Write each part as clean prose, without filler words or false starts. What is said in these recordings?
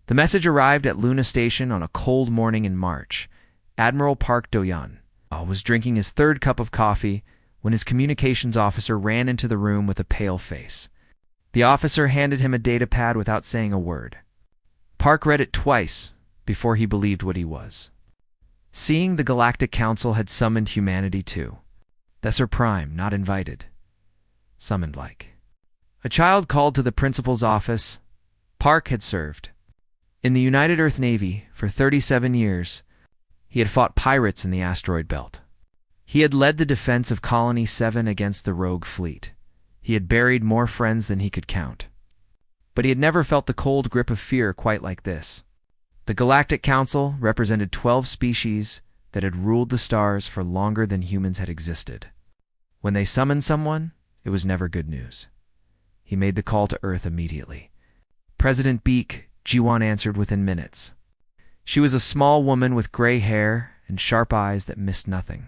The message arrived at Luna Station on a cold morning in March. Admiral Park Do-yeon was drinking his third cup of coffee when his communications officer ran into the room with a pale face. The officer handed him a datapad without saying a word. Park read it twice before he believed what he was seeing. The Galactic Council had summoned humanity too. Thesser Prime, not invited. Summoned like a child called to the principal's office. Park had served in the United Earth Navy for 37 years. He had fought pirates in the asteroid belt. He had led the defense of Colony 7 against the rogue fleet. He had buried more friends than he could count. But he had never felt the cold grip of fear quite like this. The Galactic Council represented 12 species that had ruled the stars for longer than humans had existed. When they summoned someone, it was never good news. He made the call to Earth immediately. President Beak Ji-won answered within minutes. She was a small woman with gray hair and sharp eyes that missed nothing.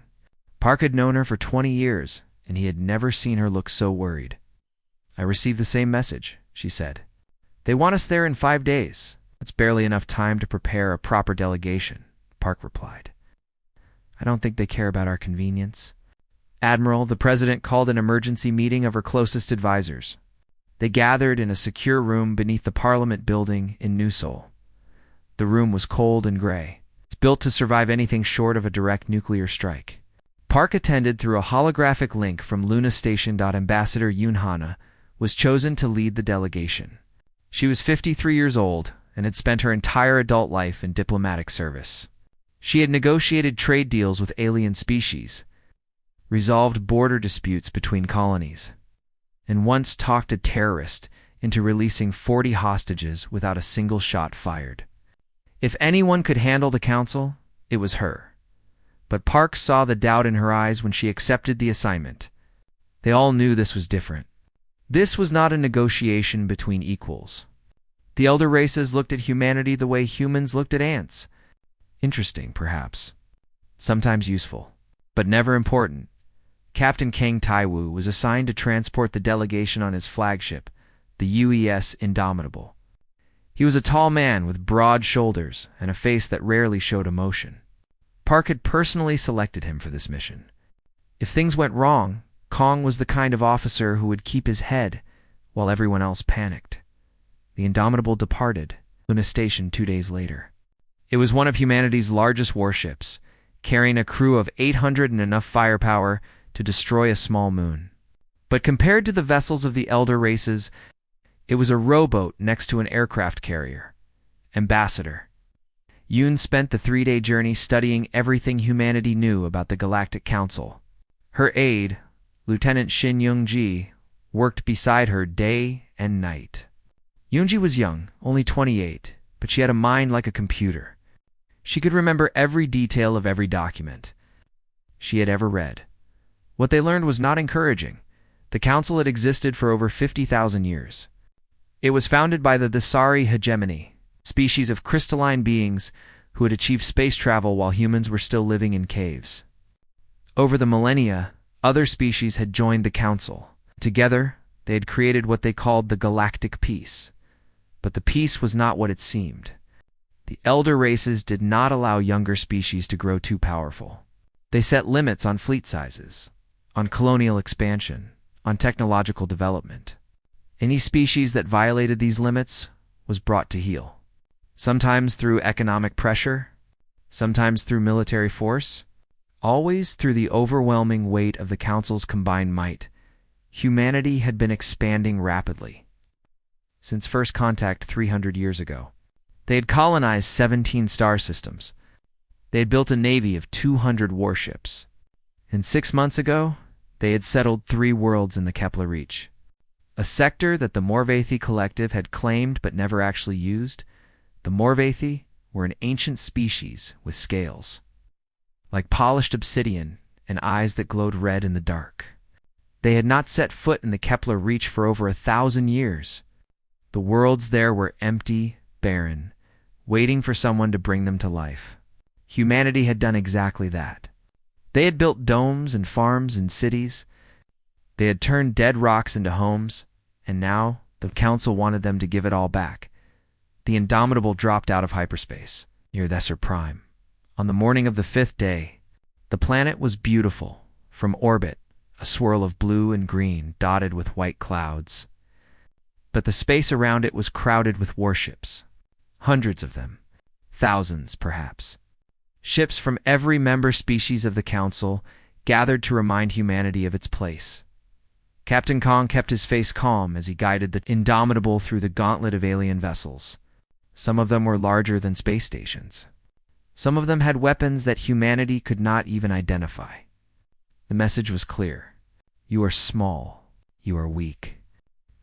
Park had known her for 20 years, and he had never seen her look so worried. "I received the same message," she said. "They want us there in 5 days. It's barely enough time to prepare a proper delegation," Park replied. "I don't think they care about our convenience." "Admiral," the president called an emergency meeting of her closest advisors. They gathered in a secure room beneath the Parliament building in New Seoul. The room was cold and gray. It's built to survive anything short of a direct nuclear strike. Park attended through a holographic link from Luna Station. Ambassador Yoon Hana was chosen to lead the delegation. She was 53 years old and had spent her entire adult life in diplomatic service. She had negotiated trade deals with alien species, resolved border disputes between colonies, and once talked a terrorist into releasing 40 hostages without a single shot fired. If anyone could handle the council, it was her. But Park saw the doubt in her eyes when she accepted the assignment. They all knew this was different. This was not a negotiation between equals. The elder races looked at humanity the way humans looked at ants. Interesting, perhaps. Sometimes useful, but never important. Captain Kang Tae-woo was assigned to transport the delegation on his flagship, the UES Indomitable. He was a tall man with broad shoulders and a face that rarely showed emotion. Park had personally selected him for this mission. If things went wrong, Kong was the kind of officer who would keep his head while everyone else panicked. The Indomitable departed Luna Station 2 days later. It was one of humanity's largest warships, carrying a crew of 800 and enough firepower to destroy a small moon. But compared to the vessels of the elder races, it was a rowboat next to an aircraft carrier. Ambassador Yoon spent the 3-day journey studying everything humanity knew about the Galactic Council. Her aide, Lieutenant Shin Young-ji, worked beside her day and night. Yoon-ji was young, only 28, but she had a mind like a computer. She could remember every detail of every document she had ever read. What they learned was not encouraging. The council had existed for over 50,000 years. It was founded by the Thesari hegemony, species of crystalline beings who had achieved space travel while humans were still living in caves. Over the millennia, other species had joined the council. Together, they had created what they called the Galactic Peace. But the peace was not what it seemed. The elder races did not allow younger species to grow too powerful. They set limits on fleet sizes, on colonial expansion, on technological development. Any species that violated these limits was brought to heel. Sometimes through economic pressure, sometimes through military force, always through the overwhelming weight of the Council's combined might. Humanity had been expanding rapidly. Since first contact 300 years ago, they had colonized 17 star systems. They had built a navy of 200 warships. And 6 months ago, they had settled 3 worlds in the Kepler Reach. A sector that the Morvathi Collective had claimed but never actually used. The Morvathi were an ancient species with scales, like polished obsidian and eyes that glowed red in the dark. They had not set foot in the Kepler Reach for over 1,000 years. The worlds there were empty, barren, waiting for someone to bring them to life. Humanity had done exactly that. They had built domes and farms and cities. They had turned dead rocks into homes, and now the council wanted them to give it all back, the Indomitable dropped out of hyperspace, near Thesser Prime. On the morning of the 5th day, the planet was beautiful. From orbit, a swirl of blue and green dotted with white clouds. But the space around it was crowded with warships. Hundreds of them. Thousands, perhaps. Ships from every member species of the Council gathered to remind humanity of its place. Captain Kong kept his face calm as he guided the Indomitable through the gauntlet of alien vessels. Some of them were larger than space stations. Some of them had weapons that humanity could not even identify. The message was clear. You are small. You are weak.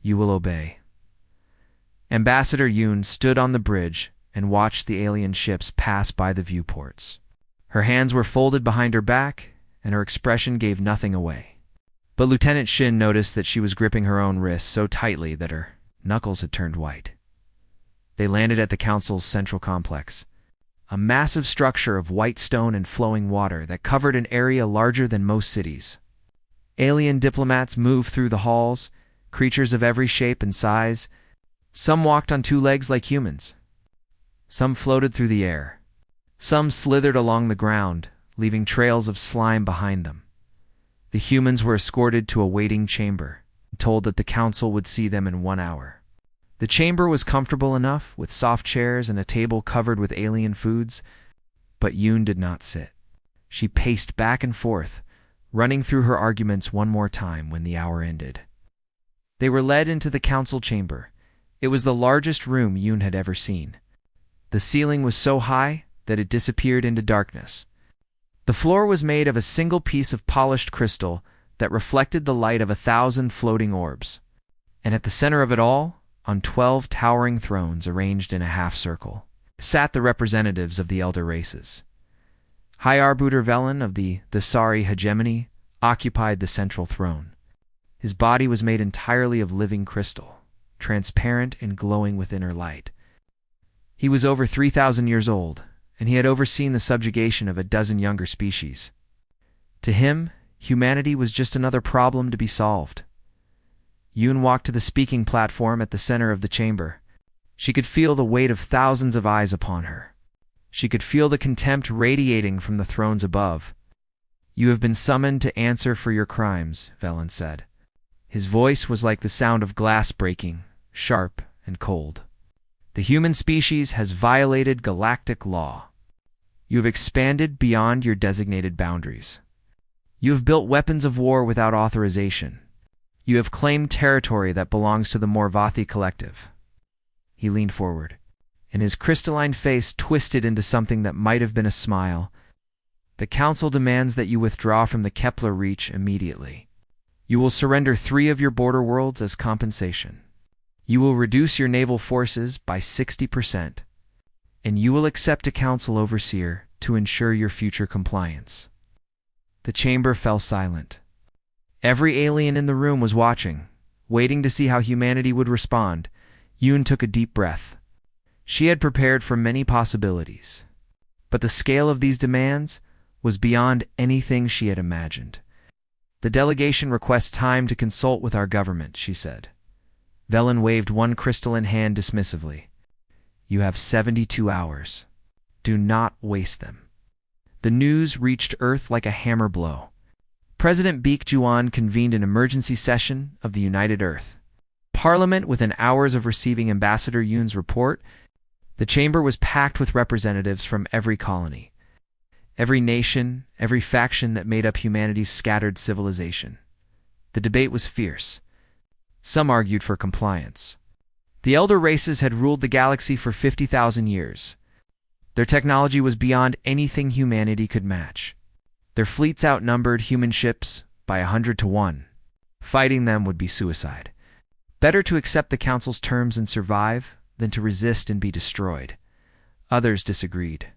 You will obey. Ambassador Yoon stood on the bridge and watched the alien ships pass by the viewports. Her hands were folded behind her back, and her expression gave nothing away. But Lieutenant Shin noticed that she was gripping her own wrist so tightly that her knuckles had turned white. They landed at the Council's central complex, a massive structure of white stone and flowing water that covered an area larger than most cities. Alien diplomats moved through the halls, creatures of every shape and size. Some walked on two legs like humans. Some floated through the air. Some slithered along the ground, leaving trails of slime behind them. The humans were escorted to a waiting chamber, told that the Council would see them in 1 hour. The chamber was comfortable enough, with soft chairs and a table covered with alien foods, but Yoon did not sit. She paced back and forth, running through her arguments one more time when the hour ended. They were led into the Council chamber. It was the largest room Yoon had ever seen. The ceiling was so high that it disappeared into darkness. The floor was made of a single piece of polished crystal that reflected the light of 1,000 floating orbs. And at the center of it all, on 12 towering thrones arranged in a half-circle, sat the representatives of the elder races. High Arbiter Velen of the Thesari hegemony occupied the central throne. His body was made entirely of living crystal, transparent and glowing with inner light. He was over 3,000 years old, and he had overseen the subjugation of a dozen younger species. To him, humanity was just another problem to be solved. Yoon walked to the speaking platform at the center of the chamber. She could feel the weight of thousands of eyes upon her. She could feel the contempt radiating from the thrones above. You have been summoned to answer for your crimes, Velen said. His voice was like the sound of glass breaking, sharp and cold. The human species has violated galactic law. You have expanded beyond your designated boundaries. You have built weapons of war without authorization. You have claimed territory that belongs to the Morvathi collective. He leaned forward, and his crystalline face twisted into something that might have been a smile. The Council demands that you withdraw from the Kepler Reach immediately. You will surrender 3 of your border worlds as compensation. You will reduce your naval forces by 60%, and you will accept a Council overseer to ensure your future compliance. The chamber fell silent. Every alien in the room was watching, waiting to see how humanity would respond. Yoon took a deep breath. She had prepared for many possibilities, but the scale of these demands was beyond anything she had imagined. The delegation requests time to consult with our government, she said. Velen waved one crystalline hand dismissively. You have 72 hours. Do not waste them. The news reached Earth like a hammer blow. President Baek Juan convened an emergency session of the United Earth. Parliament, within hours of receiving Ambassador Yoon's report, the chamber was packed with representatives from every colony, every nation, every faction that made up humanity's scattered civilization. The debate was fierce. Some argued for compliance. The elder races had ruled the galaxy for 50,000 years. Their technology was beyond anything humanity could match. Their fleets outnumbered human ships by 100 to 1. Fighting them would be suicide. Better to accept the Council's terms and survive than to resist and be destroyed. Others disagreed.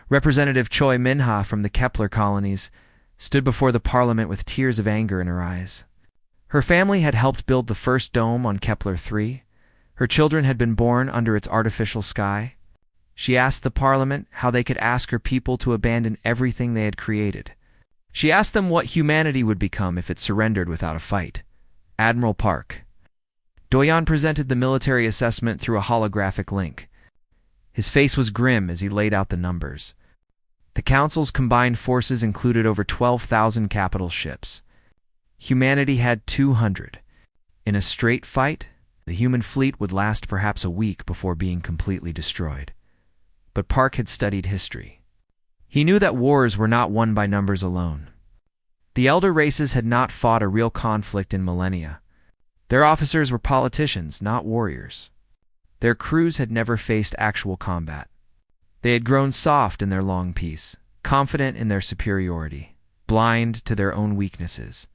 Representative Choi Minha from the Kepler colonies stood before the Parliament with tears of anger in her eyes. Her family had helped build the first dome on Kepler 3. Her children had been born under its artificial sky. She asked the Parliament how they could ask her people to abandon everything they had created. She asked them what humanity would become if it surrendered without a fight. Admiral Park. Doyon presented the military assessment through a holographic link. His face was grim as he laid out the numbers. The Council's combined forces included over 12,000 capital ships. Humanity had 200. In a straight fight, the human fleet would last perhaps a week before being completely destroyed. But Park had studied history. He knew that wars were not won by numbers alone. The elder races had not fought a real conflict in millennia. Their officers were politicians, not warriors. Their crews had never faced actual combat. They had grown soft in their long peace, confident in their superiority, blind to their own weaknesses.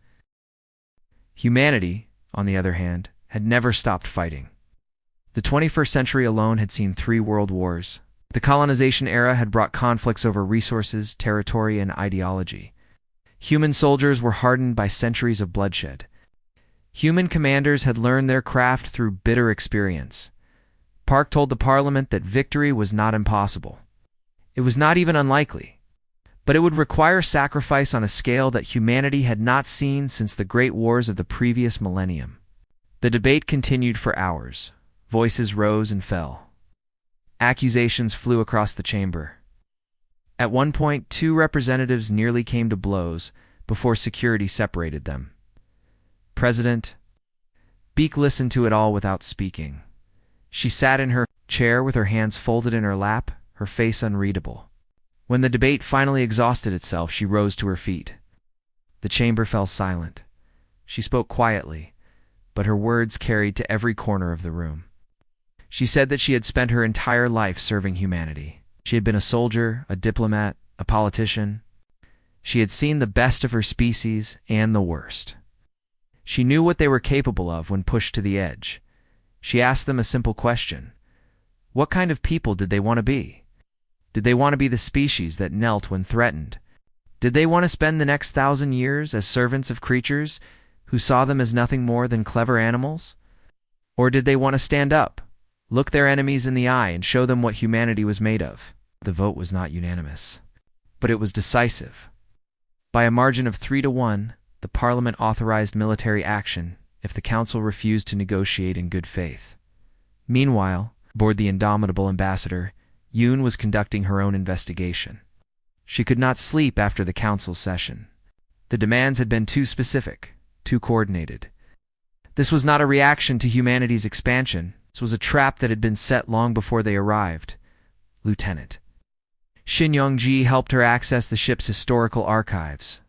Humanity, on the other hand, had never stopped fighting. The 21st century alone had seen 3 world wars. The colonization era had brought conflicts over resources, territory, and ideology. Human soldiers were hardened by centuries of bloodshed. Human commanders had learned their craft through bitter experience. Park told the Parliament that victory was not impossible. It was not even unlikely. But it would require sacrifice on a scale that humanity had not seen since the great wars of the previous millennium. The debate continued for hours. Voices rose and fell. Accusations flew across the chamber. At one point, 2 representatives nearly came to blows before security separated them. President Beak listened to it all without speaking. She sat in her chair with her hands folded in her lap, her face unreadable. When the debate finally exhausted itself, she rose to her feet. The chamber fell silent. She spoke quietly, but her words carried to every corner of the room. She said that she had spent her entire life serving humanity. She had been a soldier, a diplomat, a politician. She had seen the best of her species and the worst. She knew what they were capable of when pushed to the edge. She asked them a simple question. What kind of people did they want to be? Did they want to be the species that knelt when threatened? Did they want to spend the next 1,000 years as servants of creatures who saw them as nothing more than clever animals? Or did they want to stand up, look their enemies in the eye, and show them what humanity was made of? The vote was not unanimous, but it was decisive. By a margin of 3-1, the Parliament authorized military action if the Council refused to negotiate in good faith. Meanwhile, aboard the indomitable ambassador, Yoon was conducting her own investigation. She could not sleep after the Council's session. The demands had been too specific, too coordinated. This was not a reaction to humanity's expansion. This was a trap that had been set long before they arrived. Lieutenant Shin Yongji helped her access the ship's historical archives.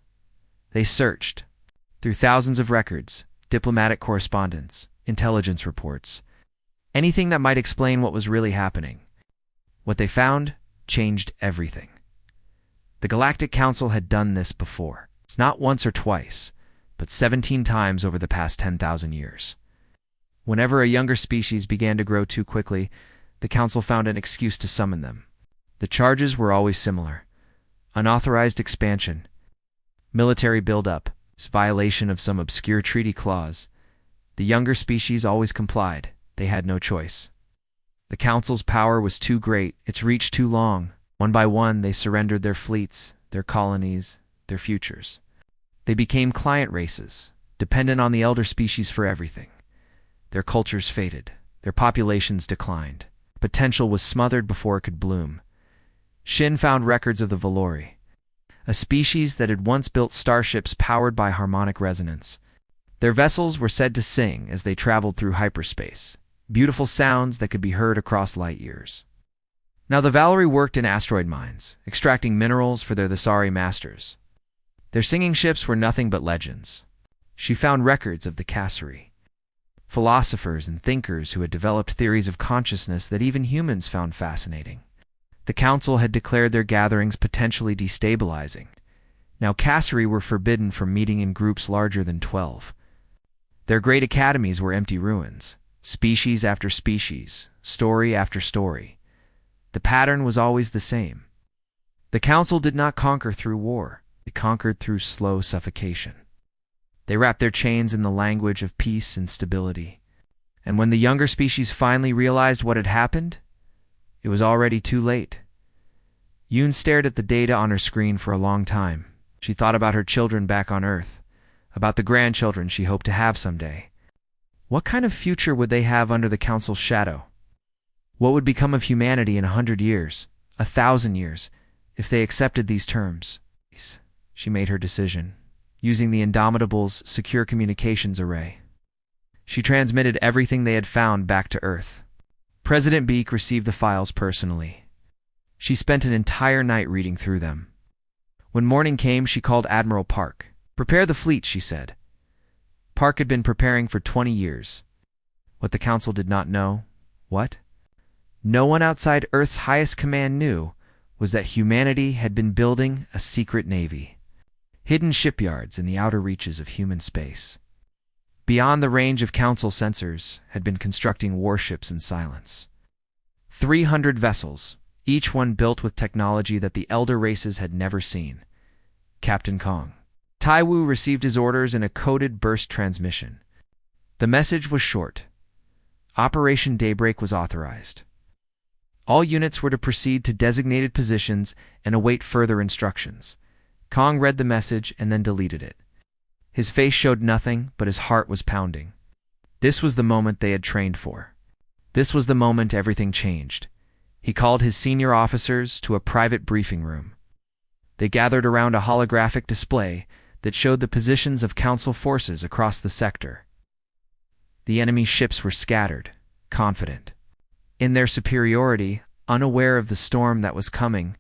They searched through thousands of records, diplomatic correspondence, intelligence reports, anything that might explain what was really happening. What they found changed everything. The Galactic Council had done this before. It's not once or twice, but 17 times over the past 10,000 years. Whenever a younger species began to grow too quickly, the Council found an excuse to summon them. The charges were always similar: unauthorized expansion, military buildup, violation of some obscure treaty clause. The younger species always complied. They had no choice. The Council's power was too great, its reach too long. One by one, they surrendered their fleets, their colonies, their futures. They became client races, dependent on the elder species for everything. Their cultures faded. Their populations declined. Potential was smothered before it could bloom. Shin found records of the Valori, a species that had once built starships powered by harmonic resonance. Their vessels were said to sing as they traveled through hyperspace, beautiful sounds that could be heard across light years. Now the Valori worked in asteroid mines, extracting minerals for their Thesari masters. Their singing ships were nothing but legends. She found records of the Cassari, philosophers and thinkers who had developed theories of consciousness that even humans found fascinating. The Council had declared their gatherings potentially destabilizing. Now Cassari were forbidden from meeting in groups larger than 12. Their great academies were empty ruins, species after species, story after story. The pattern was always the same. The Council did not conquer through war. They conquered through slow suffocation. They wrapped their chains in the language of peace and stability. And when the younger species finally realized what had happened, it was already too late. Yoon stared at the data on her screen for a long time. She thought about her children back on Earth, about the grandchildren she hoped to have someday. What kind of future would they have under the Council's shadow? What would become of humanity in 100 years, 1,000 years, if they accepted these terms? She made her decision, using the Indomitable's secure communications array. She transmitted everything they had found back to Earth. President Beak received the files personally. She spent an entire night reading through them. When morning came, she called Admiral Park. "Prepare the fleet," she said. Park had been preparing for 20 years. What the Council did not know, what no one outside Earth's highest command knew, was that humanity had been building a secret navy. Hidden shipyards in the outer reaches of human space. Beyond the range of Council sensors, had been constructing warships in silence. 300 vessels, each one built with technology that the elder races had never seen. Captain Kong. Taiwu received his orders in a coded burst transmission. The message was short. Operation Daybreak was authorized. All units were to proceed to designated positions and await further instructions. Kong read the message and then deleted it. His face showed nothing, but his heart was pounding. This was the moment they had trained for. This was the moment everything changed. He called his senior officers to a private briefing room. They gathered around a holographic display that showed the positions of Council forces across the sector. The enemy ships were scattered, confident in their superiority, unaware of the storm that was coming.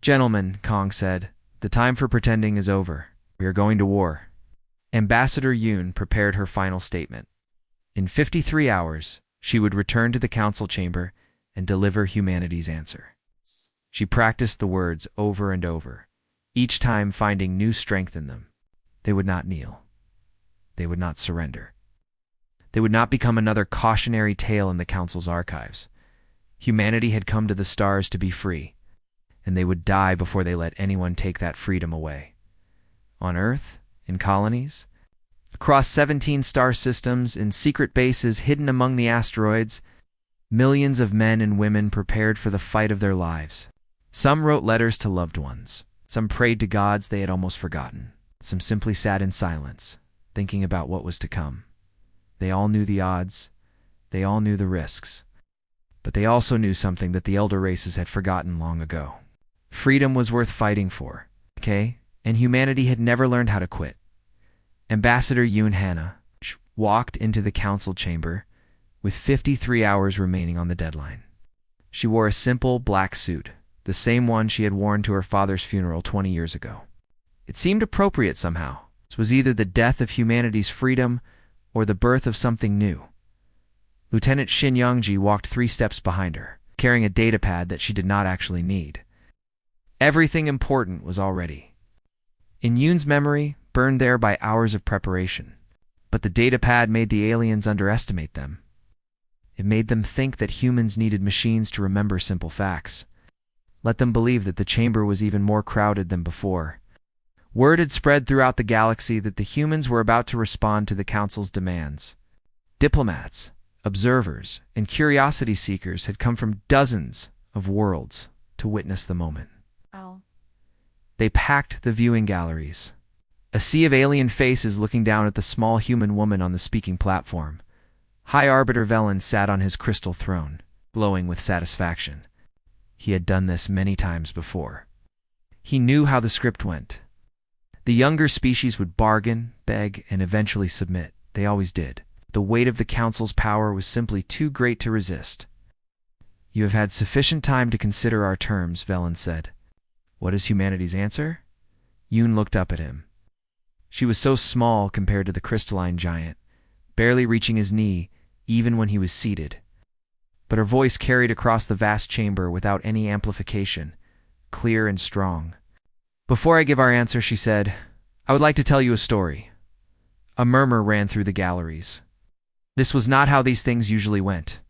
"Gentlemen," Kong said, "the time for pretending is over. We are going to war." Ambassador Yoon prepared her final statement. In 53 hours, she would return to the Council chamber and deliver humanity's answer. She practiced the words over and over, each time finding new strength in them. They would not kneel. They would not surrender. They would not become another cautionary tale in the Council's archives. Humanity had come to the stars to be free, and they would die before they let anyone take that freedom away. On Earth, in colonies, across 17 star systems, in secret bases hidden among the asteroids, millions of men and women prepared for the fight of their lives. Some wrote letters to loved ones. Some prayed to gods they had almost forgotten. Some simply sat in silence, thinking about what was to come. They all knew the odds. They all knew the risks. But they also knew something that the elder races had forgotten long ago. Freedom was worth fighting for, okay? And humanity had never learned how to quit. Ambassador Yoon Hana walked into the Council chamber with 53 hours remaining on the deadline. She wore a simple black suit, the same one she had worn to her father's funeral 20 years ago. It seemed appropriate somehow. This was either the death of humanity's freedom or the birth of something new. Lieutenant Shin Youngji walked 3 steps behind her, carrying a datapad that she did not actually need. Everything important was already in Yoon's memory, burned there by hours of preparation. But the datapad made the aliens underestimate them. It made them think that humans needed machines to remember simple facts. Let them believe that the chamber was even more crowded than before. Word had spread throughout the galaxy that the humans were about to respond to the Council's demands. Diplomats, observers, and curiosity seekers had come from dozens of worlds to witness the moment. Oh. They packed the viewing galleries. A sea of alien faces looking down at the small human woman on the speaking platform. High Arbiter Velen sat on his crystal throne, glowing with satisfaction. He had done this many times before. He knew how the script went. The younger species would bargain, beg, and eventually submit. They always did. The weight of the Council's power was simply too great to resist. "You have had sufficient time to consider our terms," Velen said. "What is humanity's answer?" Yoon looked up at him. She was so small compared to the crystalline giant, barely reaching his knee even when he was seated. But her voice carried across the vast chamber without any amplification, clear and strong. "Before I give our answer," she said, "I would like to tell you a story." A murmur ran through the galleries. This was not how these things usually went.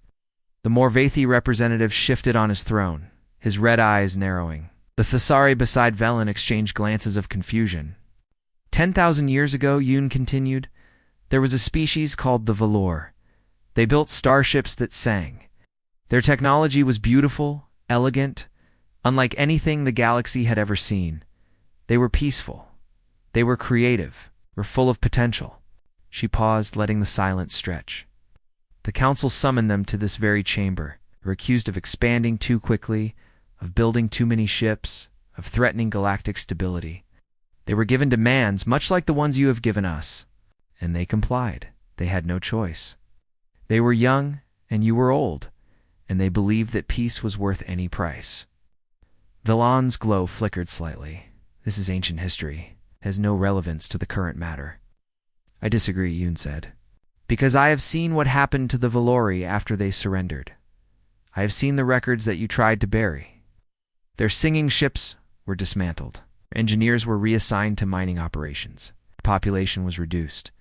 The Morvathi representative shifted on his throne, his red eyes narrowing. The Thesari beside Velen exchanged glances of confusion. 10,000 years ago, Yoon continued, there was a species called the Valor. They built starships that sang. Their technology was beautiful, elegant, unlike anything the galaxy had ever seen. They were peaceful. They were creative, were full of potential. She paused, letting the silence stretch. The council summoned them to this very chamber. They were accused of expanding too quickly, of building too many ships, of threatening galactic stability. They were given demands much like the ones you have given us, and they complied. They had no choice. They were young, and you were old, and they believed that peace was worth any price. Villan's glow flickered slightly. This is ancient history. It has no relevance to the current matter. I disagree, Yoon said. Because I have seen what happened to the Valori after they surrendered. I have seen the records that you tried to bury. Their singing ships were dismantled. Engineers were reassigned to mining operations. Population was reduced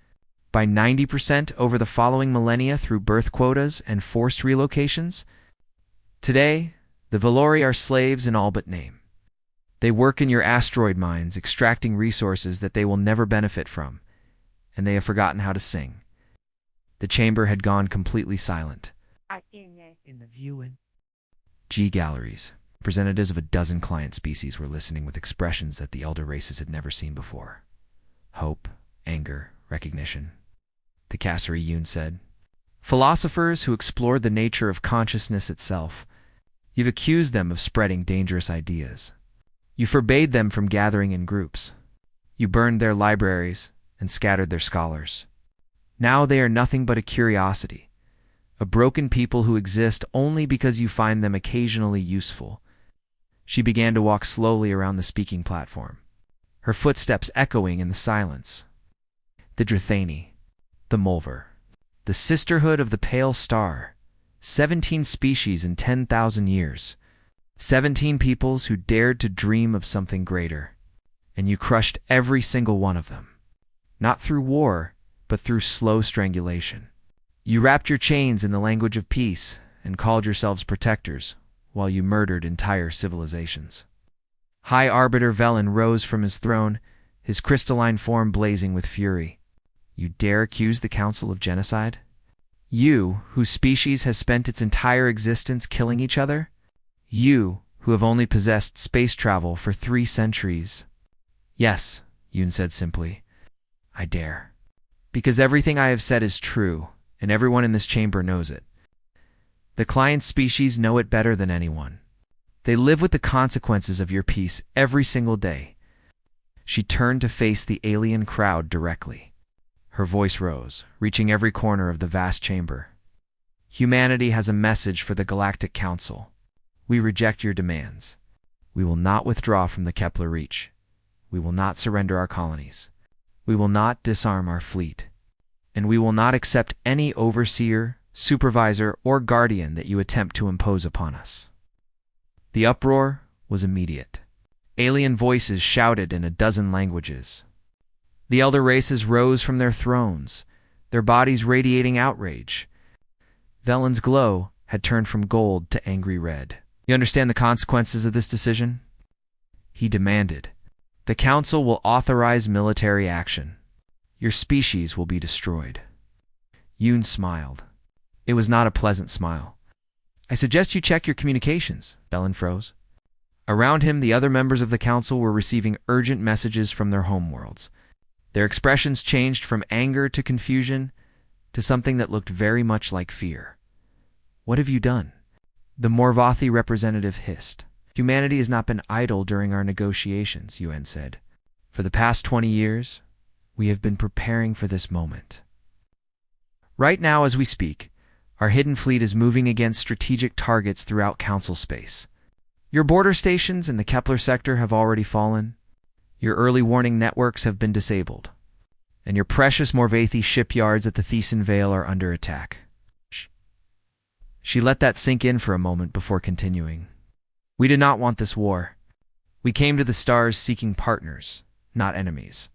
by 90% over the following millennia through birth quotas and forced relocations. Today, the Valori are slaves in all but name. They work in your asteroid mines, extracting resources that they will never benefit from, and they have forgotten how to sing. The chamber had gone completely silent. In the viewing G galleries, representatives of a dozen client species were listening with expressions that the elder races had never seen before. Hope, anger, recognition. The Cassari Yoon said, philosophers who explored the nature of consciousness itself. You've accused them of spreading dangerous ideas. You forbade them from gathering in groups. You burned their libraries and scattered their scholars. Now they are nothing but a curiosity, a broken people who exist only because you find them occasionally useful. She began to walk slowly around the speaking platform, her footsteps echoing in the silence. The Drithani, the Mulver, the Sisterhood of the Pale Star, 17 species in 10,000 years, 17 peoples who dared to dream of something greater, and you crushed every single one of them. Not through war, but through slow strangulation. You wrapped your chains in the language of peace and called yourselves protectors, while you murdered entire civilizations. High Arbiter Velen rose from his throne, his crystalline form blazing with fury. You dare accuse the Council of genocide? You, whose species has spent its entire existence killing each other? You, who have only possessed space travel for 3 centuries? Yes, Yoon said simply. I dare. Because everything I have said is true, and everyone in this chamber knows it. The client species know it better than anyone. They live with the consequences of your peace every single day. She turned to face the alien crowd directly. Her voice rose, reaching every corner of the vast chamber. Humanity has a message for the Galactic Council. We reject your demands. We will not withdraw from the Kepler Reach. We will not surrender our colonies. We will not disarm our fleet. And we will not accept any overseer, supervisor, or guardian that you attempt to impose upon us. The uproar was immediate. Alien voices shouted in a dozen languages. The elder races rose from their thrones, their bodies radiating outrage. Velen's glow had turned from gold to angry red. You understand the consequences of this decision? He demanded. The Council will authorize military action. Your species will be destroyed. Yoon smiled. It was not a pleasant smile. I suggest you check your communications, Velen froze. Around him, the other members of the Council were receiving urgent messages from their homeworlds. Their expressions changed from anger to confusion to something that looked very much like fear. What have you done? The Morvathi representative hissed. Humanity has not been idle during our negotiations, Yuan said. For the past 20 years, we have been preparing for this moment. Right now, as we speak, our hidden fleet is moving against strategic targets throughout Council space. Your border stations in the Kepler sector have already fallen. Your early warning networks have been disabled. And your precious Morvathi shipyards at the Thesan Vale are under attack. She let that sink in for a moment before continuing. We did not want this war. We came to the stars seeking partners, not enemies.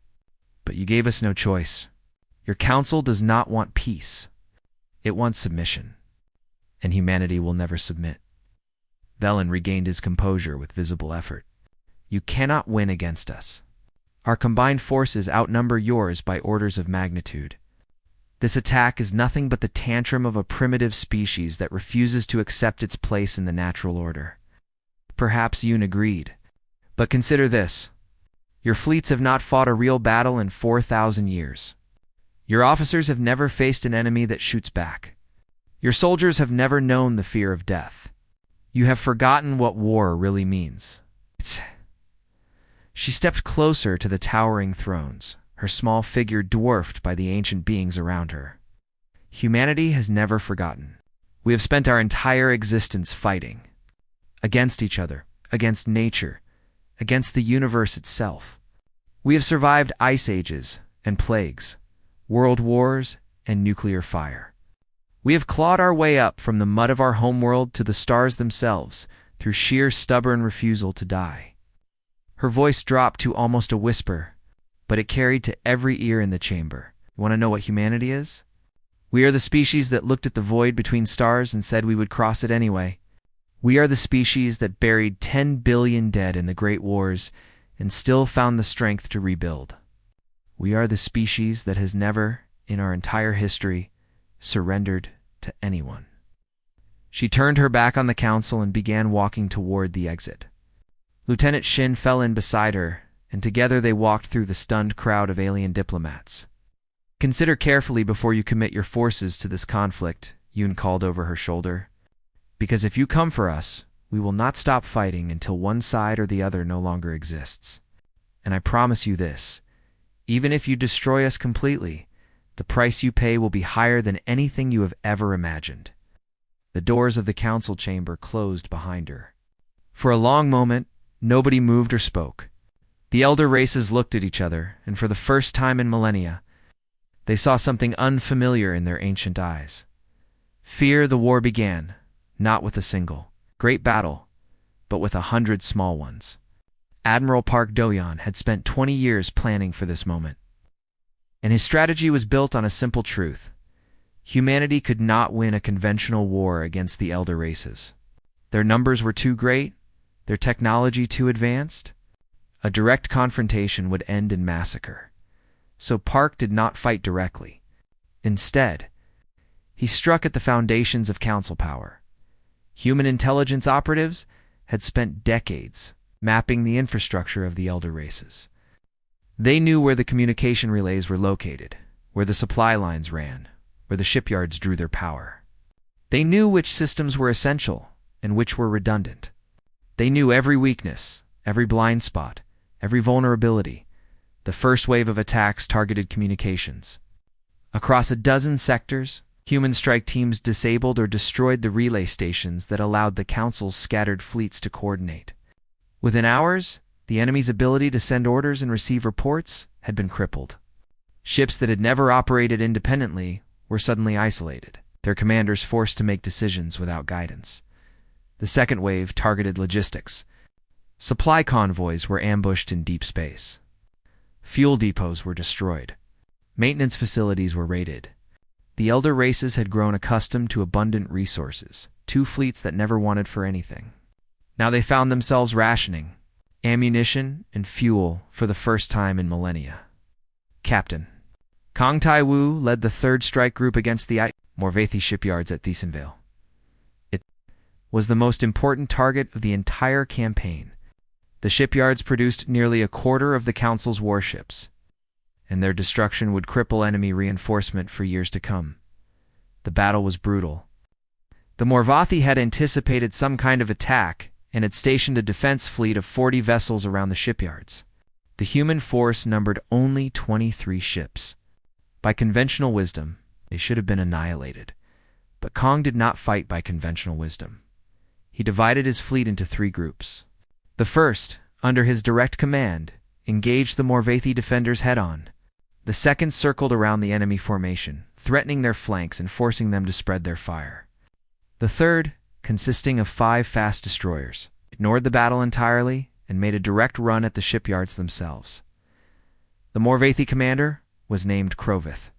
But you gave us no choice. Your council does not want peace. It wants submission. And humanity will never submit. Velen regained his composure with visible effort. You cannot win against us. Our combined forces outnumber yours by orders of magnitude. This attack is nothing but the tantrum of a primitive species that refuses to accept its place in the natural order. Perhaps Yoon agreed. But consider this. Your fleets have not fought a real battle in 4,000 years. Your officers have never faced an enemy that shoots back. Your soldiers have never known the fear of death. You have forgotten what war really means. She stepped closer to the towering thrones, her small figure dwarfed by the ancient beings around her. Humanity has never forgotten. We have spent our entire existence fighting. Against each other, against nature, against the universe itself. We have survived ice ages and plagues, world wars and nuclear fire. We have clawed our way up from the mud of our homeworld to the stars themselves through sheer stubborn refusal to die. Her voice dropped to almost a whisper, but it carried to every ear in the chamber. You want to know what humanity is? We are the species that looked at the void between stars and said we would cross it anyway. We are the species that buried 10 billion dead in the Great Wars and still found the strength to rebuild. We are the species that has never, in our entire history, surrendered to anyone. She turned her back on the council and began walking toward the exit. Lieutenant Shin fell in beside her, and together they walked through the stunned crowd of alien diplomats. Consider carefully before you commit your forces to this conflict, Yoon called over her shoulder. Because if you come for us, we will not stop fighting until one side or the other no longer exists. And I promise you this, even if you destroy us completely, the price you pay will be higher than anything you have ever imagined. The doors of the council chamber closed behind her. For a long moment, nobody moved or spoke. The elder races looked at each other, and for the first time in millennia, they saw something unfamiliar in their ancient eyes. Fear the war began, not with a single great battle, but with 100 small ones. Admiral Park Do-yeon had spent 20 years planning for this moment. And his strategy was built on a simple truth. Humanity could not win a conventional war against the elder races. Their numbers were too great, their technology too advanced. A direct confrontation would end in massacre. So Park did not fight directly. Instead, he struck at the foundations of council power. Human intelligence operatives had spent decades mapping the infrastructure of the elder races. They knew where the communication relays were located, where the supply lines ran, where the shipyards drew their power. They knew which systems were essential and which were redundant. They knew every weakness, every blind spot, every vulnerability. The first wave of attacks targeted communications. Across a dozen sectors, human strike teams disabled or destroyed the relay stations that allowed the Council's scattered fleets to coordinate. Within hours, the enemy's ability to send orders and receive reports had been crippled. Ships that had never operated independently were suddenly isolated, their commanders forced to make decisions without guidance. The second wave targeted logistics. Supply convoys were ambushed in deep space. Fuel depots were destroyed. Maintenance facilities were raided. The elder races had grown accustomed to abundant resources, two fleets that never wanted for anything. Now they found themselves rationing ammunition and fuel for the first time in millennia. Captain Kong Tai-woo led the third strike group against the Morvathi shipyards at Thiesenvale. It was the most important target of the entire campaign. The shipyards produced nearly a quarter of the Council's warships, and their destruction would cripple enemy reinforcement for years to come. The battle was brutal. The Morvathi had anticipated some kind of attack and had stationed a defense fleet of 40 vessels around the shipyards. The human force numbered only 23 ships. By conventional wisdom, they should have been annihilated. But Kong did not fight by conventional wisdom. He divided his fleet into 3 groups. The first, under his direct command, engaged the Morvathi defenders head-on. The second circled around the enemy formation, threatening their flanks and forcing them to spread their fire. The third, consisting of 5 fast destroyers, ignored the battle entirely and made a direct run at the shipyards themselves. The Morvathi commander was named Krovith.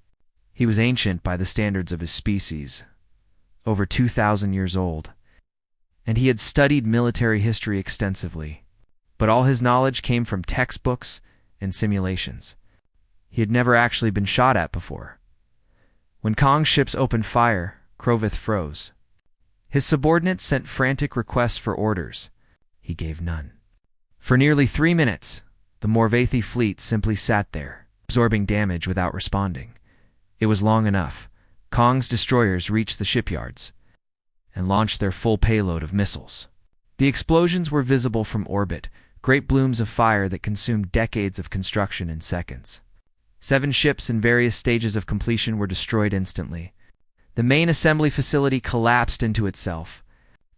He was ancient by the standards of his species, over 2,000 years old, and he had studied military history extensively, but all his knowledge came from textbooks and simulations. He had never actually been shot at before. When Kong's ships opened fire, Krovith froze. His subordinates sent frantic requests for orders. He gave none. For nearly 3 minutes, the Morvathi fleet simply sat there, absorbing damage without responding. It was long enough. Kong's destroyers reached the shipyards and launched their full payload of missiles. The explosions were visible from orbit, great blooms of fire that consumed decades of construction in seconds. 7 ships in various stages of completion were destroyed instantly. The main assembly facility collapsed into itself,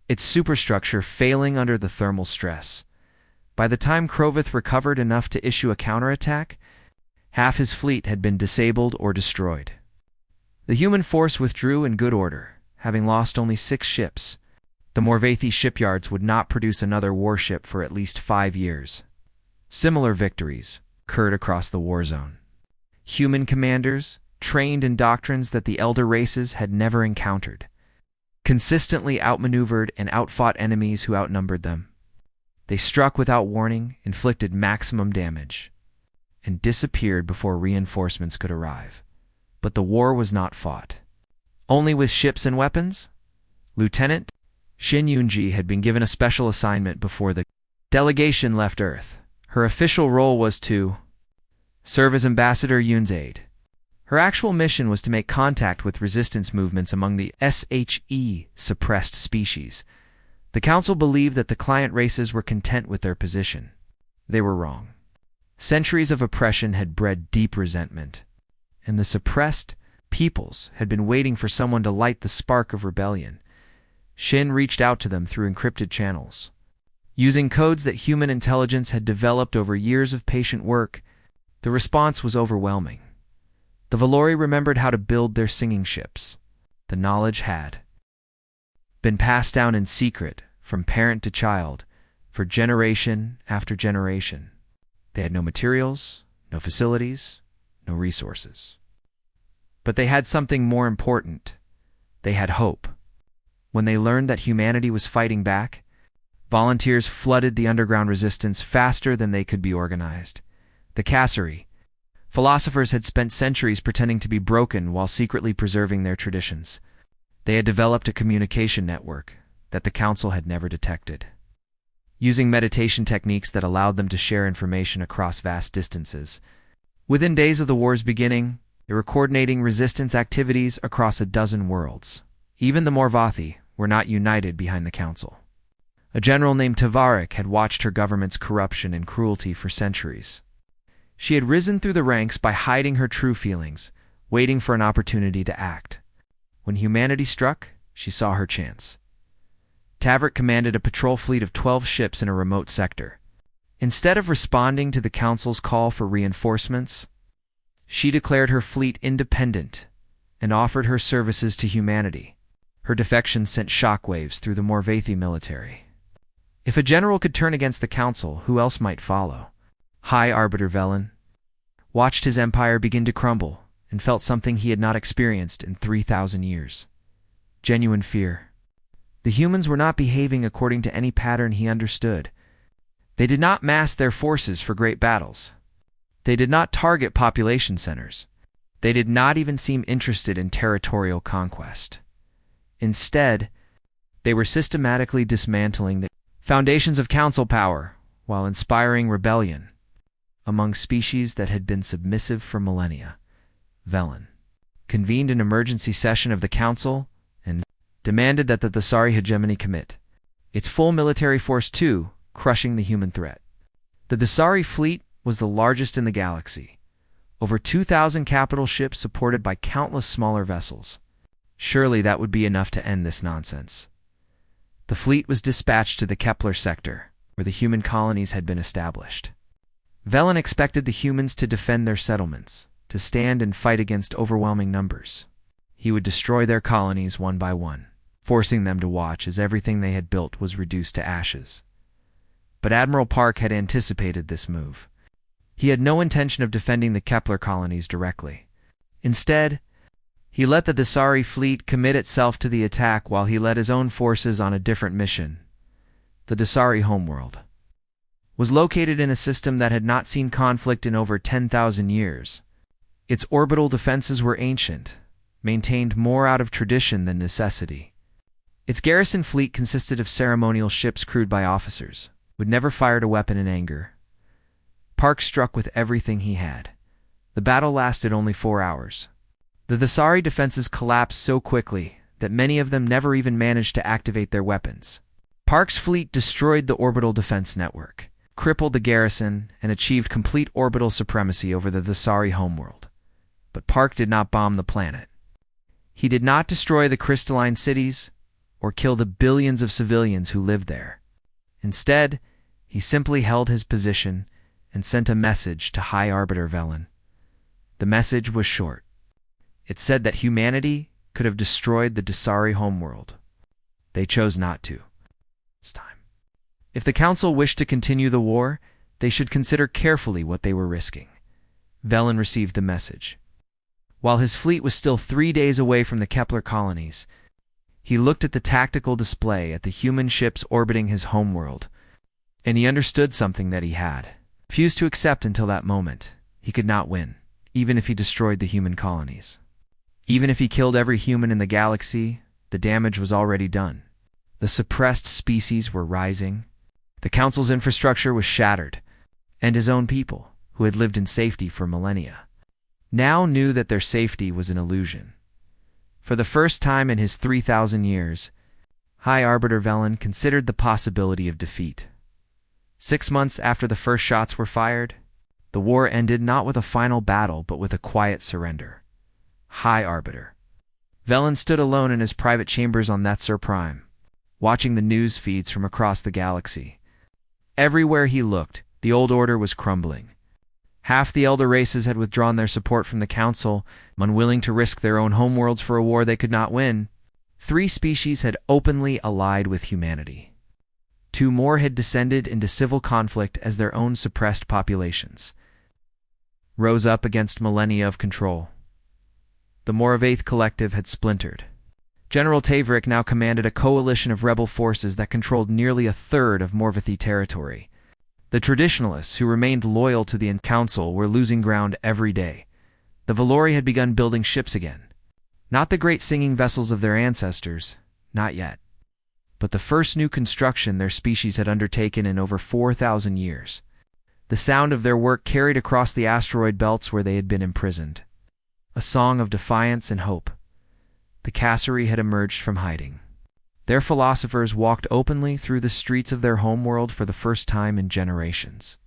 its superstructure failing under the thermal stress. By the time Krovith recovered enough to issue a counterattack, half his fleet had been disabled or destroyed. The human force withdrew in good order, having lost only 6 ships. The Morvathi shipyards would not produce another warship for at least 5 years. Similar victories occurred across the war zone. Human commanders, trained in doctrines that the elder races had never encountered, consistently outmaneuvered and outfought enemies who outnumbered them. They struck without warning, inflicted maximum damage, and disappeared before reinforcements could arrive. But the war was not fought only with ships and weapons. Lieutenant Shin Yunji had been given a special assignment before the delegation left Earth. Her official role was to serve as Ambassador Yun's aide. Her actual mission was to make contact with resistance movements among the suppressed species. The Council believed that the client races were content with their position. They were wrong. Centuries of oppression had bred deep resentment, and the suppressed peoples had been waiting for someone to light the spark of rebellion. Shin reached out to them through encrypted channels. Using codes that human intelligence had developed over years of patient work, the response was overwhelming. The Valori remembered how to build their singing ships. The knowledge had been passed down in secret from parent to child for generation after generation. They had no materials, no facilities, no resources. But they had something more important. They had hope. When they learned that humanity was fighting back, volunteers flooded the underground resistance faster than they could be organized. The Cassari, philosophers had spent centuries pretending to be broken while secretly preserving their traditions. They had developed a communication network that the Council had never detected. Using meditation techniques that allowed them to share information across vast distances. Within days of the war's beginning, they were coordinating resistance activities across a dozen worlds. Even the Morvathi were not united behind the Council. A general named Tavarik had watched her government's corruption and cruelty for centuries. She had risen through the ranks by hiding her true feelings, waiting for an opportunity to act. When humanity struck, she saw her chance. Tavarik commanded a patrol fleet of 12 ships in a remote sector. Instead of responding to the Council's call for reinforcements, she declared her fleet independent and offered her services to humanity. Her defection sent shockwaves through the Morvathi military. If a general could turn against the Council, who else might follow? High Arbiter Velen watched his empire begin to crumble and felt something he had not experienced in 3,000 years. Genuine fear. The humans were not behaving according to any pattern he understood. They did not mass their forces for great battles. They did not target population centers. They did not even seem interested in territorial conquest. Instead, they were systematically dismantling the foundations of council power while inspiring rebellion among species that had been submissive for millennia. Velen convened an emergency session of the council and demanded that the Thesari hegemony commit its full military force to crushing the human threat. The Thesari fleet was the largest in the galaxy, over 2,000 capital ships supported by countless smaller vessels. Surely that would be enough to end this nonsense. The fleet was dispatched to the Kepler sector, where the human colonies had been established. Velen expected the humans to defend their settlements, to stand and fight against overwhelming numbers. He would destroy their colonies one by one, forcing them to watch as everything they had built was reduced to ashes. But Admiral Park had anticipated this move. He had no intention of defending the Kepler colonies directly. Instead, he let the Thesari fleet commit itself to the attack while he led his own forces on a different mission. The Thesari homeworld was located in a system that had not seen conflict in over 10,000 years. Its orbital defenses were ancient, maintained more out of tradition than necessity. Its garrison fleet consisted of ceremonial ships crewed by officers, who had never fired a weapon in anger. Park struck with everything he had. The battle lasted only 4 hours. The Thesari defenses collapsed so quickly that many of them never even managed to activate their weapons. Park's fleet destroyed the orbital defense network, crippled the garrison, and achieved complete orbital supremacy over the Thesari homeworld. But Park did not bomb the planet. He did not destroy the crystalline cities or kill the billions of civilians who lived there. Instead, he simply held his position and sent a message to High Arbiter Velen. The message was short. It said that humanity could have destroyed the Thesari homeworld. They chose not to. It's time. If the Council wished to continue the war, they should consider carefully what they were risking. Velen received the message. While his fleet was still 3 days away from the Kepler colonies, he looked at the tactical display at the human ships orbiting his homeworld, and he understood something that he had refused to accept until that moment. He could not win, even if he destroyed the human colonies. Even if he killed every human in the galaxy, the damage was already done. The suppressed species were rising. The Council's infrastructure was shattered, and his own people, who had lived in safety for millennia, now knew that their safety was an illusion. For the first time in his 3,000 years, High Arbiter Velen considered the possibility of defeat. 6 months after the first shots were fired, the war ended not with a final battle but with a quiet surrender. High Arbiter Velen stood alone in his private chambers on Thetsur Prime, watching the news feeds from across the galaxy. Everywhere he looked, the old order was crumbling. Half the elder races had withdrawn their support from the Council, unwilling to risk their own homeworlds for a war they could not win. 3 species had openly allied with humanity. 2 more had descended into civil conflict as their own suppressed populations rose up against millennia of control. The Moravate collective had splintered. General Tavrik now commanded a coalition of rebel forces that controlled nearly a third of Morvathi territory. The traditionalists who remained loyal to the Council were losing ground every day. The Valori had begun building ships again. Not the great singing vessels of their ancestors, not yet, but the first new construction their species had undertaken in over 4,000 years. The sound of their work carried across the asteroid belts where they had been imprisoned. A song of defiance and hope. The Cassari had emerged from hiding. Their philosophers walked openly through the streets of their homeworld for the first time in generations.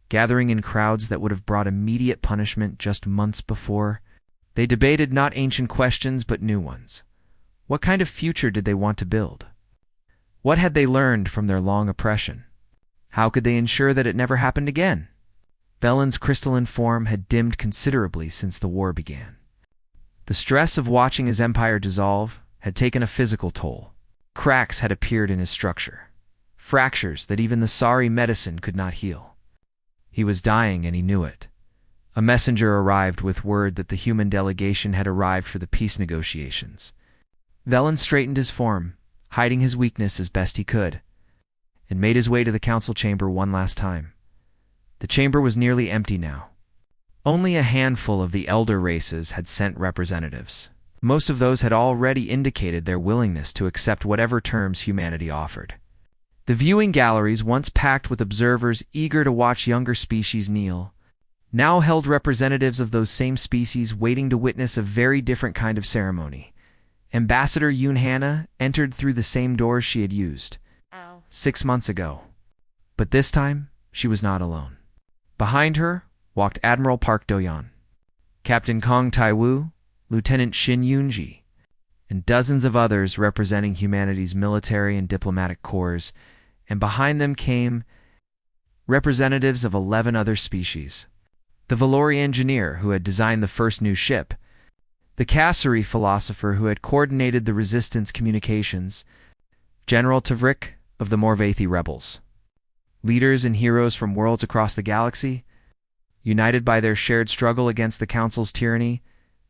Gathering in crowds that would have brought immediate punishment just months before, they debated not ancient questions but new ones. What kind of future did they want to build? What had they learned from their long oppression? How could they ensure that it never happened again? Velen's crystalline form had dimmed considerably since the war began. The stress of watching his empire dissolve had taken a physical toll. Cracks had appeared in his structure, fractures that even the Sari medicine could not heal. He was dying and he knew it. A messenger arrived with word that the human delegation had arrived for the peace negotiations. Velen straightened his form, hiding his weakness as best he could, and made his way to the council chamber one last time. The chamber was nearly empty now. Only a handful of the elder races had sent representatives. Most of those had already indicated their willingness to accept whatever terms humanity offered. The viewing galleries, once packed with observers eager to watch younger species kneel, now held representatives of those same species waiting to witness a very different kind of ceremony. Ambassador Yoon Hannah entered through the same doors she had used 6 months ago. But this time, she was not alone. Behind her walked Admiral Park Do-yeon, Captain Kong Tai-woo, Lieutenant Shin Yoon-ji, and dozens of others representing humanity's military and diplomatic corps, and behind them came representatives of 11 other species. The Valori engineer who had designed the first new ship, the Cassari philosopher who had coordinated the resistance communications, General Tavrik of the Morvathi rebels. Leaders and heroes from worlds across the galaxy, united by their shared struggle against the Council's tyranny,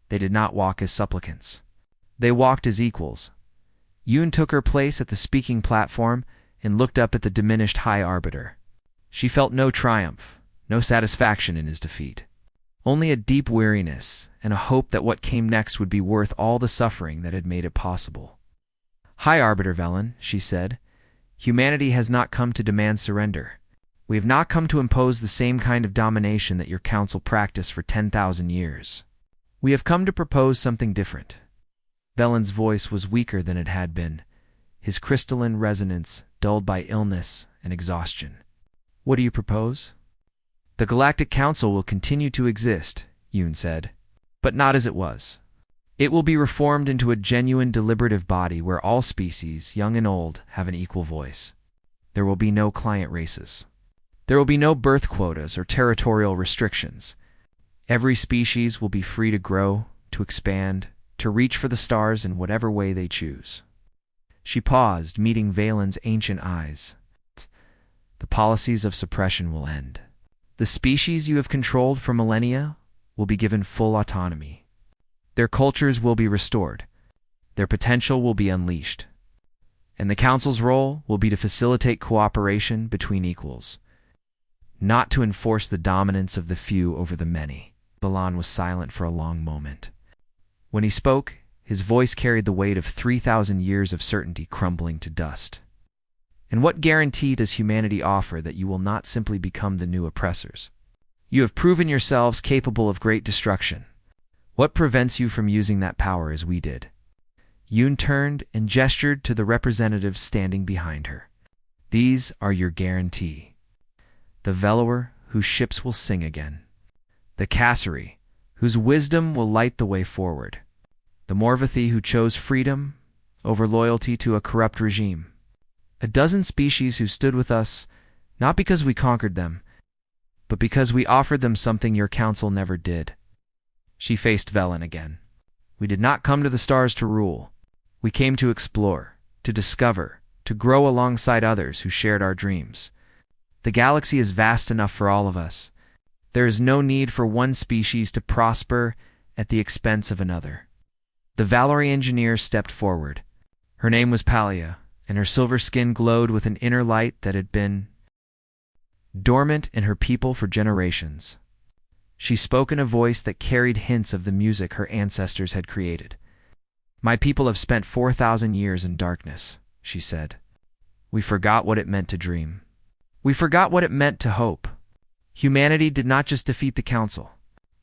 they did not walk as supplicants. They walked as equals. Yoon took her place at the speaking platform and looked up at the diminished High Arbiter. She felt no triumph, no satisfaction in his defeat. Only a deep weariness and a hope that what came next would be worth all the suffering that had made it possible. High Arbiter Velen, she said, humanity has not come to demand surrender. We have not come to impose the same kind of domination that your council practiced for 10,000 years. We have come to propose something different. Velen's voice was weaker than it had been, his crystalline resonance dulled by illness and exhaustion. What do you propose? The Galactic Council will continue to exist, Yoon said, but not as it was. It will be reformed into a genuine deliberative body where all species, young and old, have an equal voice. There will be no client races. There will be no birth quotas or territorial restrictions. Every species will be free to grow, to expand, to reach for the stars in whatever way they choose. She paused, meeting Valen's ancient eyes. The policies of suppression will end. The species you have controlled for millennia will be given full autonomy. Their cultures will be restored. Their potential will be unleashed. And the Council's role will be to facilitate cooperation between equals, not to enforce the dominance of the few over the many. Velan was silent for a long moment. When he spoke, his voice carried the weight of 3,000 years of certainty crumbling to dust. And what guarantee does humanity offer that you will not simply become the new oppressors? You have proven yourselves capable of great destruction. What prevents you from using that power as we did? Yoon turned and gestured to the representatives standing behind her. These are your guarantee. The Velour, whose ships will sing again. The Cassari, whose wisdom will light the way forward. The Morvathi, who chose freedom over loyalty to a corrupt regime. A dozen species who stood with us, not because we conquered them, but because we offered them something your council never did. She faced Velen again. We did not come to the stars to rule. We came to explore, to discover, to grow alongside others who shared our dreams. The galaxy is vast enough for all of us. There is no need for one species to prosper at the expense of another. The Valori engineer stepped forward. Her name was Palia, and her silver skin glowed with an inner light that had been dormant in her people for generations. She spoke in a voice that carried hints of the music her ancestors had created. My people have spent 4,000 years in darkness, she said. We forgot what it meant to dream. We forgot what it meant to hope. Humanity did not just defeat the Council.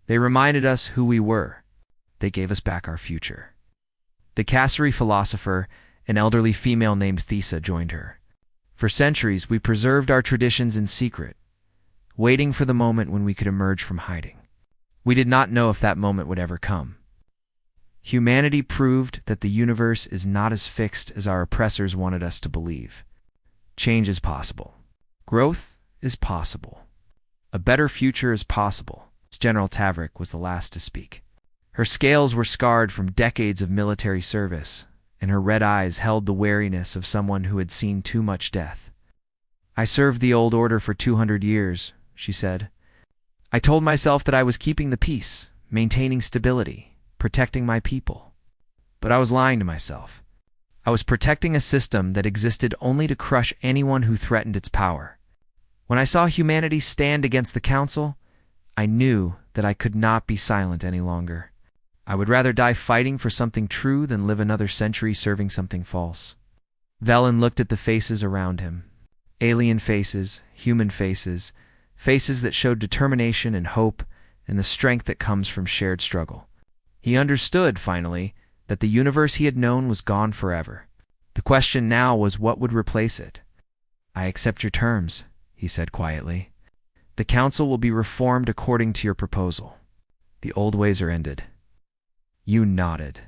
They reminded us who we were. They gave us back our future. The Cassari philosopher, an elderly female named Thesa, joined her. For centuries, we preserved our traditions in secret, waiting for the moment when we could emerge from hiding. We did not know if that moment would ever come. Humanity proved that the universe is not as fixed as our oppressors wanted us to believe. Change is possible. Growth is possible. A better future is possible. General Tavrik was the last to speak. Her scales were scarred from decades of military service, and her red eyes held the wariness of someone who had seen too much death. I served the old order for 200 years, she said. I told myself that I was keeping the peace, maintaining stability, protecting my people. But I was lying to myself. I was protecting a system that existed only to crush anyone who threatened its power. When I saw humanity stand against the Council, I knew that I could not be silent any longer. I would rather die fighting for something true than live another century serving something false. Velen looked at the faces around him. Alien faces, human faces, faces that showed determination and hope and the strength that comes from shared struggle. He understood, finally, that the universe he had known was gone forever. The question now was what would replace it. I accept your terms, he said quietly. The Council will be reformed according to your proposal. The old ways are ended. You nodded.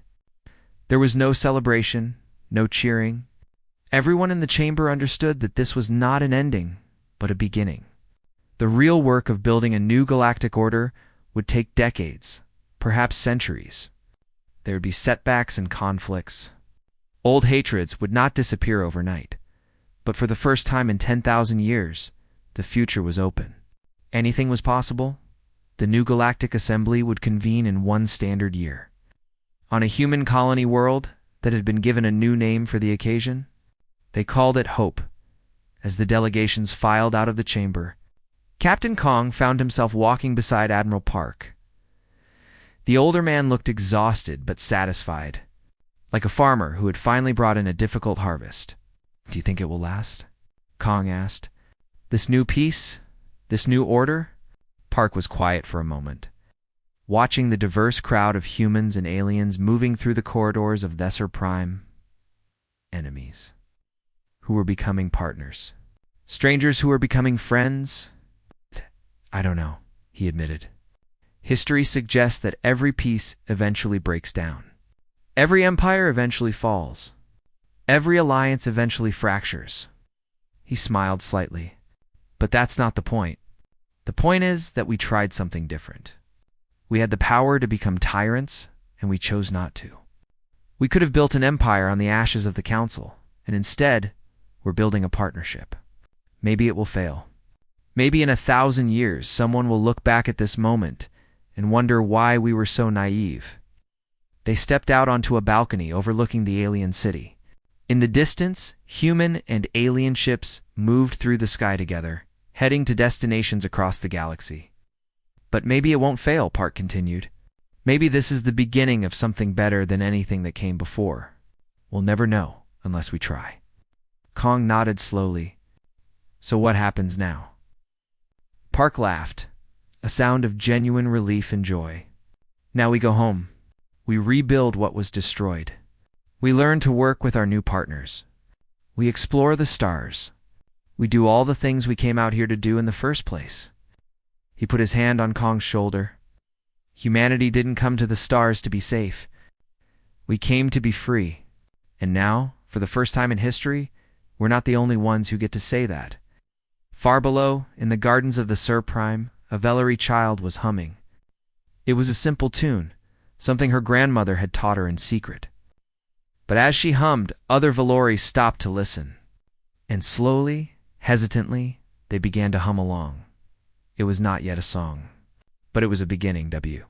There was no celebration, no cheering. Everyone in the chamber understood that this was not an ending, but a beginning. The real work of building a new galactic order would take decades, perhaps centuries. There would be setbacks and conflicts. Old hatreds would not disappear overnight. But for the first time in 10,000 years, the future was open. Anything was possible. The new Galactic Assembly would convene in one standard year. On a human colony world that had been given a new name for the occasion, they called it Hope. As the delegations filed out of the chamber, Captain Kong found himself walking beside Admiral Park. The older man looked exhausted but satisfied, like a farmer who had finally brought in a difficult harvest. Do you think it will last? Kong asked. This new peace? This new order? Park was quiet for a moment. watching the diverse crowd of humans and aliens moving through the corridors of Thesser Prime. Enemies who were becoming partners. Strangers who were becoming friends. I don't know, he admitted. History suggests that every peace eventually breaks down. Every empire eventually falls. Every alliance eventually fractures. He smiled slightly. But that's not the point. The point is that we tried something different. We had the power to become tyrants, and we chose not to. We could have built an empire on the ashes of the council, and instead, we're building a partnership. Maybe it will fail. Maybe in 1,000 years, someone will look back at this moment and wonder why we were so naive. They stepped out onto a balcony overlooking the alien city. In the distance, human and alien ships moved through the sky together, heading to destinations across the galaxy. But maybe it won't fail, Park continued. Maybe this is the beginning of something better than anything that came before. We'll never know unless we try. Kong nodded slowly. So what happens now? Park laughed, a sound of genuine relief and joy. Now we go home. We rebuild what was destroyed. We learn to work with our new partners. We explore the stars. We do all the things we came out here to do in the first place. He put his hand on Kong's shoulder. Humanity didn't come to the stars to be safe. We came to be free. And now, for the first time in history, we're not the only ones who get to say that. Far below, in the gardens of the Sur Prime, a Vellery child was humming. It was a simple tune, something her grandmother had taught her in secret. But as she hummed, other Velori stopped to listen. And slowly, hesitantly, they began to hum along. It was not yet a song, but it was a beginning, W.